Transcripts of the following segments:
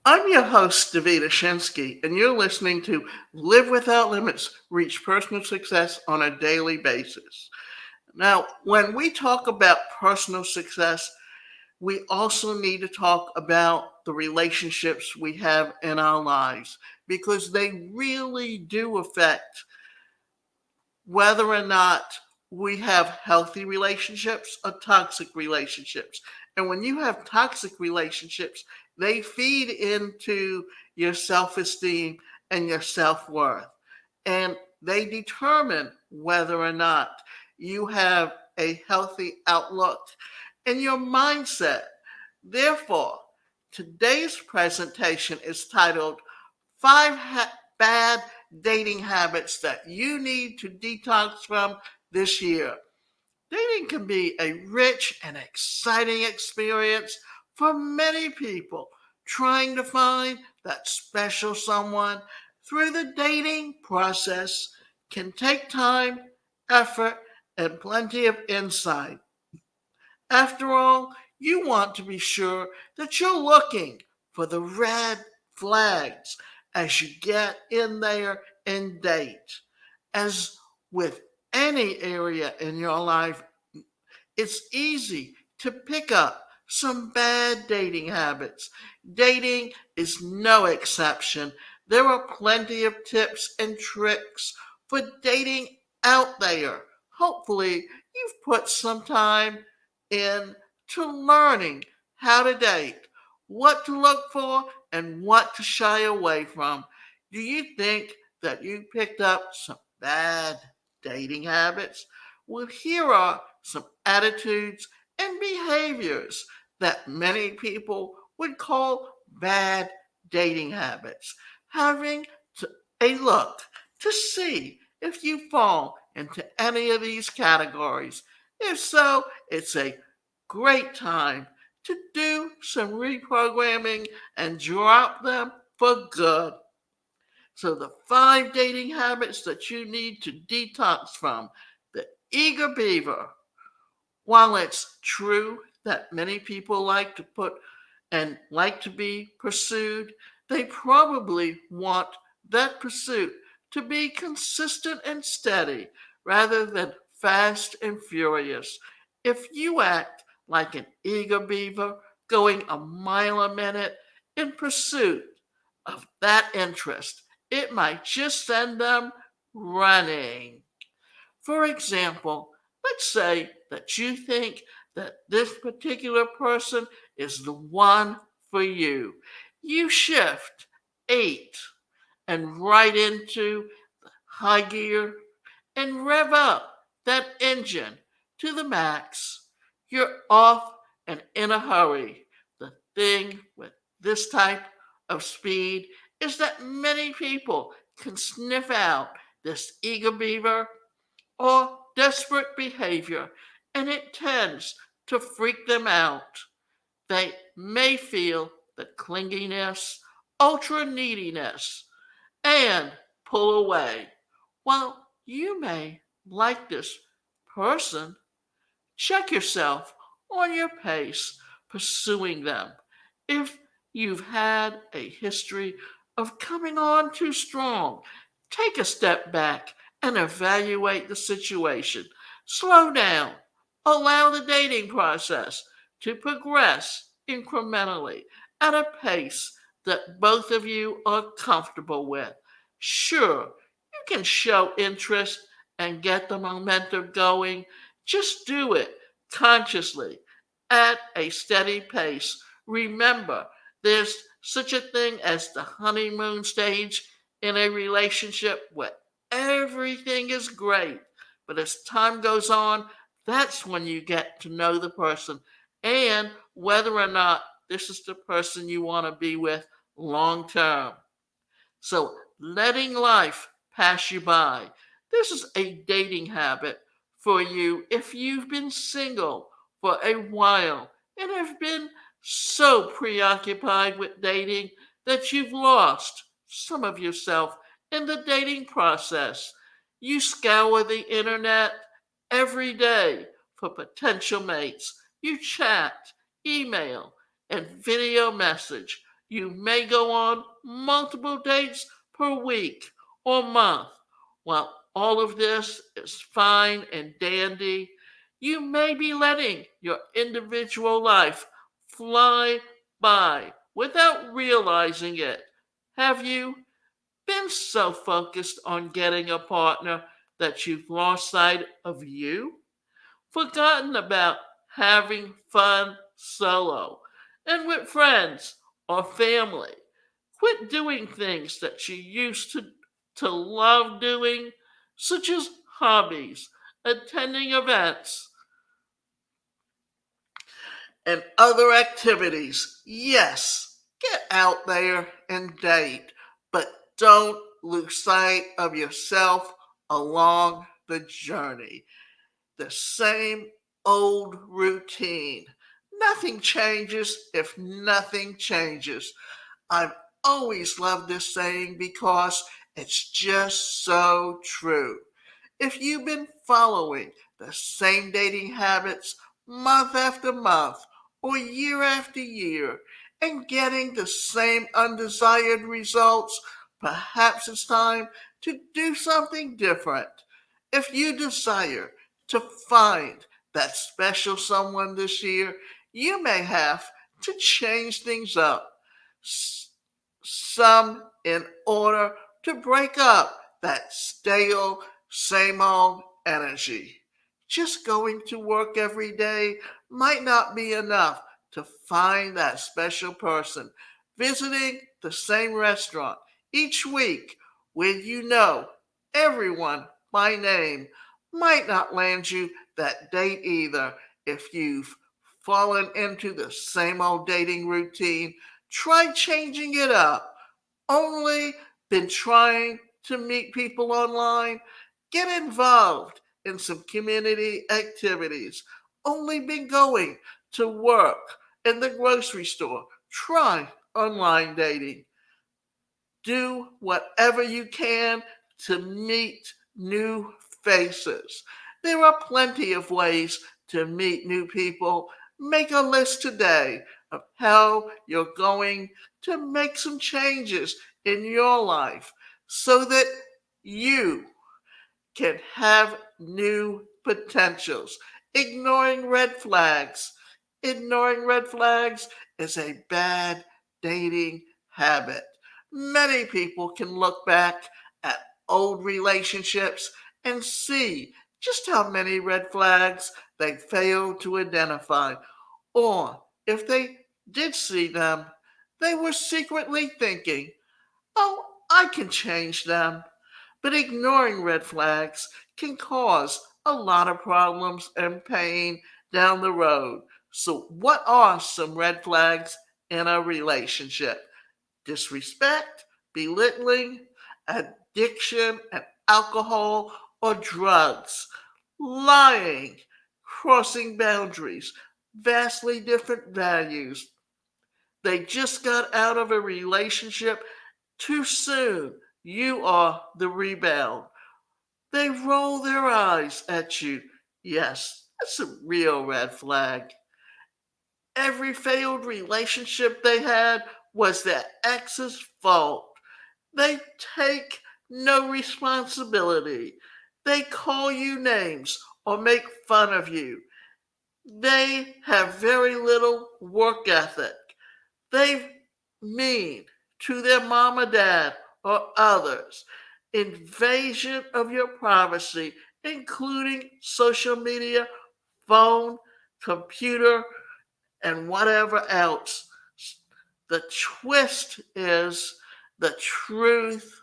I'm your host, Davida Shinsky, and you're listening to Live Without Limits, Reach Personal Success on a Daily Basis. Now, when we talk about personal success, we also need to talk about the relationships we have in our lives because they really do affect whether or not we have healthy relationships or toxic relationships. And when you have toxic relationships, they feed into your self esteem and your self worth. And they determine whether or not you have a healthy outlook in your mindset. Therefore, today's presentation is titled Bad Dating Habits That You Need to Detox From This Year. Dating can be a rich and exciting experience for many people trying to find that special someone through the dating process can take time, effort, and plenty of insight. After all, you want to be sure that you're looking for the red flags as you get in there and date. As with any area in your life, it's easy to pick up some bad dating habits. Dating is no exception. There are plenty of tips and tricks for dating out there. Hopefully, you've put some time in to learning how to date, what to look for, and what to shy away from. Do you think that you picked up some bad dating habits? Well, here are some attitudes and behaviors that many people would call bad dating habits. Having a look to see if you fall into any of these categories. If so, it's a great time to do some reprogramming and drop them for good. So, the 5 dating habits that you need to detox from: the eager beaver. While it's true that many people like to put and like to be pursued, they probably want that pursuit to be consistent and steady rather than fast and furious. If you act like an eager beaver going a mile a minute in pursuit of that interest, it might just send them running. For example, let's say that you think that this particular person is the one for you. You shift 8 and right into high gear and rev up that engine to the max. You're off and in a hurry. The thing with this type of speed is that many people can sniff out this eager beaver or desperate behavior, and it tends to freak them out. They may feel the clinginess, ultra neediness, and pull away. While you may like this person, check yourself on your pace pursuing them. If you've had a history of coming on too strong, take a step back and evaluate the situation. Slow down. Allow the dating process to progress incrementally at a pace that both of you are comfortable with. Sure, you can show interest and get the momentum going. Just do it consciously at a steady pace. Remember, there's such a thing as the honeymoon stage in a relationship where everything is great. But as time goes on, that's when you get to know the person and whether or not this is the person you want to be with long term. So, letting life pass you by. This is a dating habit for you if you've been single for a while and have been so preoccupied with dating that you've lost some of yourself in the dating process. You scour the internet every day for potential mates. You chat, email, and video message. You may go on multiple dates per week or month. While all of this is fine and dandy, you may be letting your individual life fly by without realizing it. Have you been so focused on getting a partner that you've lost sight of you? Forgotten about having fun solo and with friends or family. Quit doing things that you used to love doing, such as hobbies, attending events, and other activities. Yes, get out there and date, but don't lose sight of yourself along the journey. The same old routine. Nothing changes if nothing changes. I've always loved this saying because it's just so true. If you've been following the same dating habits month after month or year after year and getting the same undesired results, perhaps it's time to do something different. If you desire to find that special someone this year, you may have to change things up. Some in order to break up that stale, same old energy. Just going to work every day might not be enough to find that special person. Visiting the same restaurant each week where you know everyone by name might not land you that date either. If you've fallen into the same old dating routine, try changing it up. Only been trying to meet people online? Get involved in some community activities. Only been going to work in the grocery store? Try online dating. Do whatever you can to meet new faces. There are plenty of ways to meet new people. Make a list today of how you're going to make some changes in your life so that you can have new potentials. Ignoring red flags. Ignoring red flags is a bad dating habit. Many people can look back at old relationships and see just how many red flags they failed to identify. Or if they did see them, they were secretly thinking, oh, I can change them. But ignoring red flags can cause a lot of problems and pain down the road. So, what are some red flags in a relationship? Disrespect, belittling, addiction and alcohol or drugs, lying, crossing boundaries, vastly different values. They just got out of a relationship too soon. You are the rebound. They roll their eyes at you. Yes, that's a real red flag. Every failed relationship they had was their ex's fault. They take no responsibility. They call you names or make fun of you. They have very little work ethic. They mean to their mom or dad or others. Invasion of your privacy, including social media, phone, computer, and whatever else. The twist is the truth,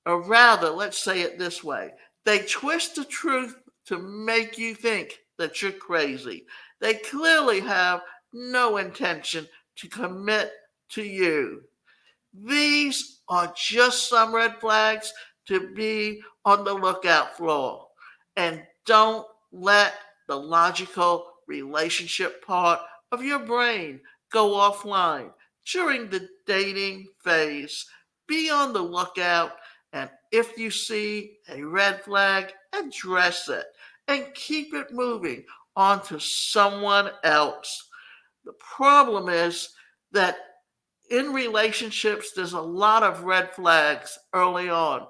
or rather, let's say it this way, they twist the truth to make you think that you're crazy. They clearly have no intention to commit to you. These are just some red flags to be on the lookout for. And don't let the logical relationship part of your brain go offline during the dating phase. Be on the lookout, and if you see a red flag, address it and keep it moving on to someone else. The problem is that in relationships, there's a lot of red flags early on.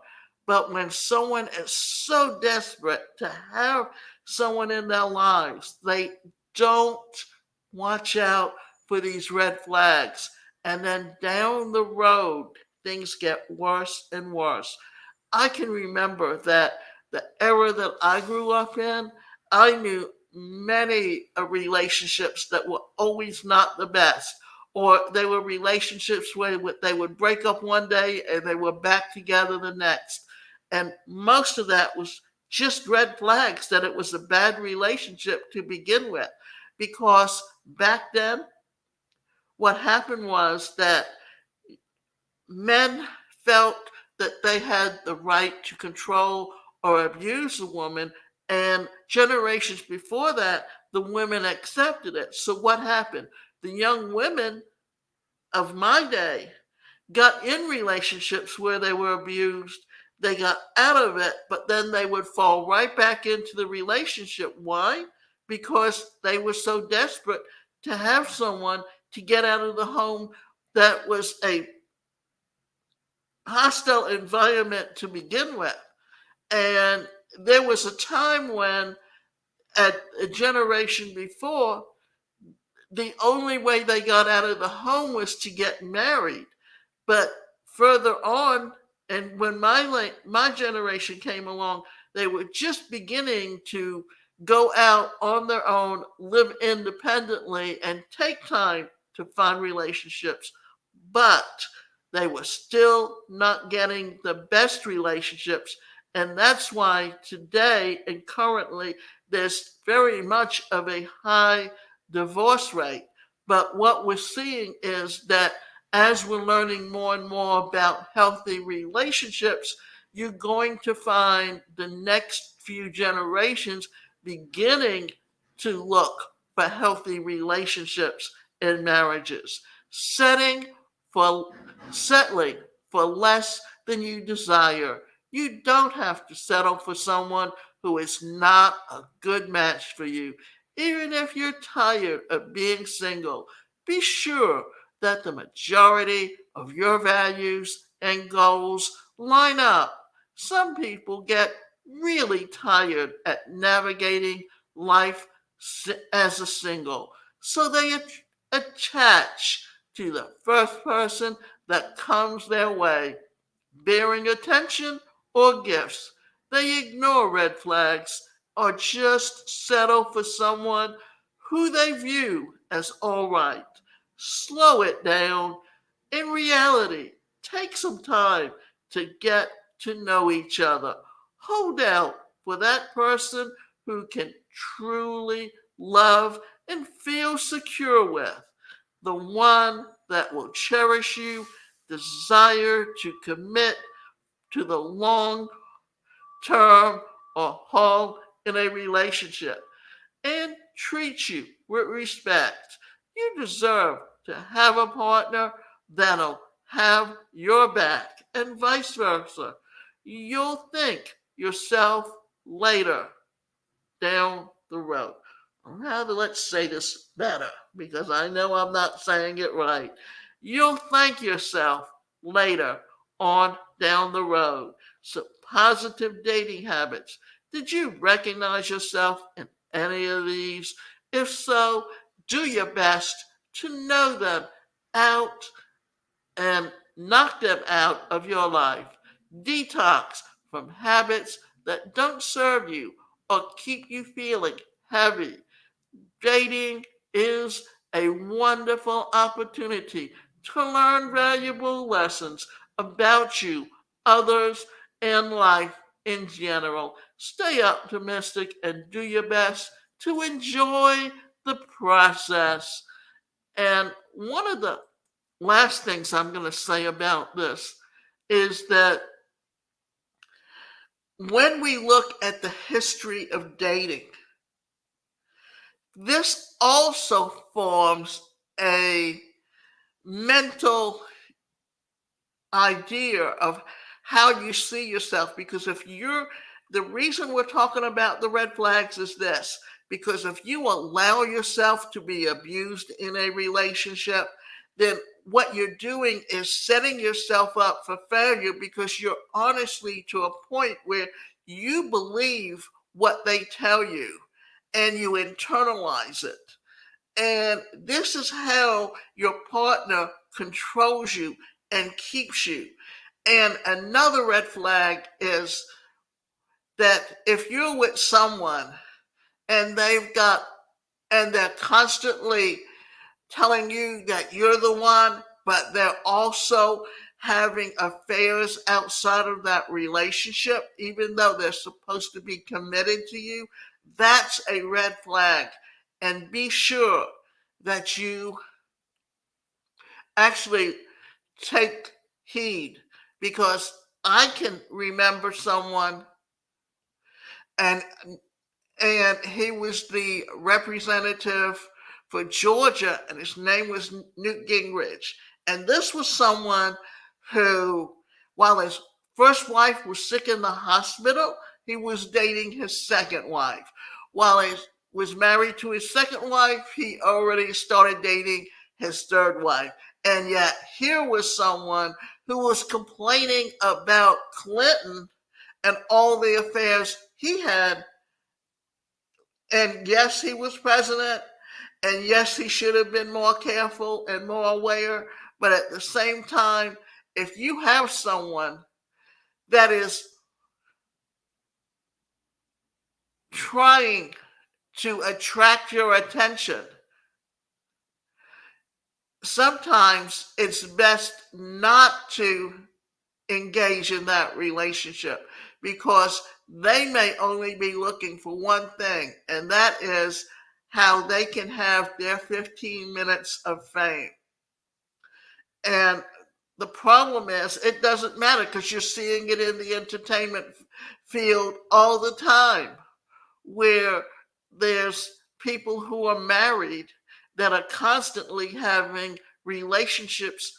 But when someone is so desperate to have someone in their lives, they don't watch out for these red flags. And then down the road, things get worse and worse. I can remember that the era that I grew up in, I knew many relationships that were always not the best. Or they were relationships where they would break up one day and they were back together the next. And most of that was just red flags that it was a bad relationship to begin with. Because back then, what happened was that men felt that they had the right to control or abuse a woman, and generations before that, the women accepted it. So, what happened? The young women of my day got in relationships where they were abused. They got out of it, but then they would fall right back into the relationship. Why? Because they were so desperate to have someone to get out of the home that was a hostile environment to begin with. And there was a time when, at a generation before, the only way they got out of the home was to get married. But further on, and when my generation came along, they were just beginning to go out on their own, live independently, and take time to find relationships. But they were still not getting the best relationships. And that's why today and currently there's very much of a high divorce rate. But what we're seeing is that as we're learning more and more about healthy relationships, you're going to find the next few generations beginning to look for healthy relationships in marriages, setting for settling for less than you desire. You don't have to settle for someone who is not a good match for you. Even if you're tired of being single, be sure that the majority of your values and goals line up. Some people get really tired at navigating life as a single, so they attach to the first person that comes their way, bearing attention or gifts. They ignore red flags or just settle for someone who they view as all right. Slow it down. In reality, take some time to get to know each other. Hold out for that person who can truly love and feel secure with, the one that will cherish you, desire to commit to the long term or haul in a relationship, and treat you with respect. You deserve to have a partner that'll have your back, and vice versa. You'll thank yourself later down the road. Or rather, let's say this better because I know I'm not saying it right. You'll thank yourself later on down the road. So, positive dating habits. Did you recognize yourself in any of these? If so, do your best to know them out and knock them out of your life. Detox from habits that don't serve you or keep you feeling heavy. Dating is a wonderful opportunity to learn valuable lessons about you, others, and life in general. Stay optimistic and do your best to enjoy the process. And one of the last things I'm going to say about this is that when we look at the history of dating, this also forms a mental idea of how you see yourself. Because if you're, the reason we're talking about the red flags is this, because if you allow yourself to be abused in a relationship, then what you're doing is setting yourself up for failure because you're honestly to a point where you believe what they tell you and you internalize it. And this is how your partner controls you and keeps you. And another red flag is that if you're with someone and they're constantly telling you that you're the one, but they're also having affairs outside of that relationship, even though they're supposed to be committed to you, that's a red flag. And be sure that you actually take heed, because I can remember someone, and he was the representative for Georgia, and his name was Newt Gingrich. And this was someone who, while his first wife was sick in the hospital, he was dating his second wife. While he was married to his second wife, he already started dating his third wife. And yet, here was someone who was complaining about Clinton and all the affairs he had. And yes, he was president. And yes, he should have been more careful and more aware. But at the same time, if you have someone that is trying to attract your attention, sometimes it's best not to engage in that relationship, because they may only be looking for one thing, and that is how they can have their 15 minutes of fame. And the problem is, it doesn't matter because you're seeing it in the entertainment field all the time, where there's people who are married that are constantly having relationships,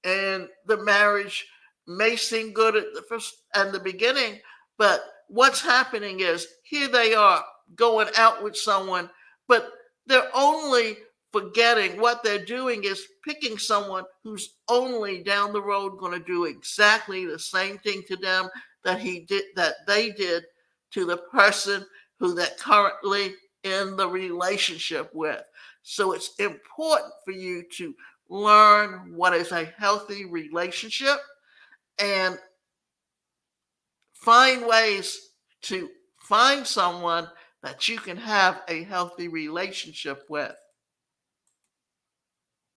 and the marriage may seem good at the beginning, but what's happening is here they are going out with someone, but they're only forgetting what they're doing is picking someone who's only down the road going to do exactly the same thing to them that they did to the person who they're currently in the relationship with. So it's important for you to learn what is a healthy relationship and find ways to find someone that you can have a healthy relationship with.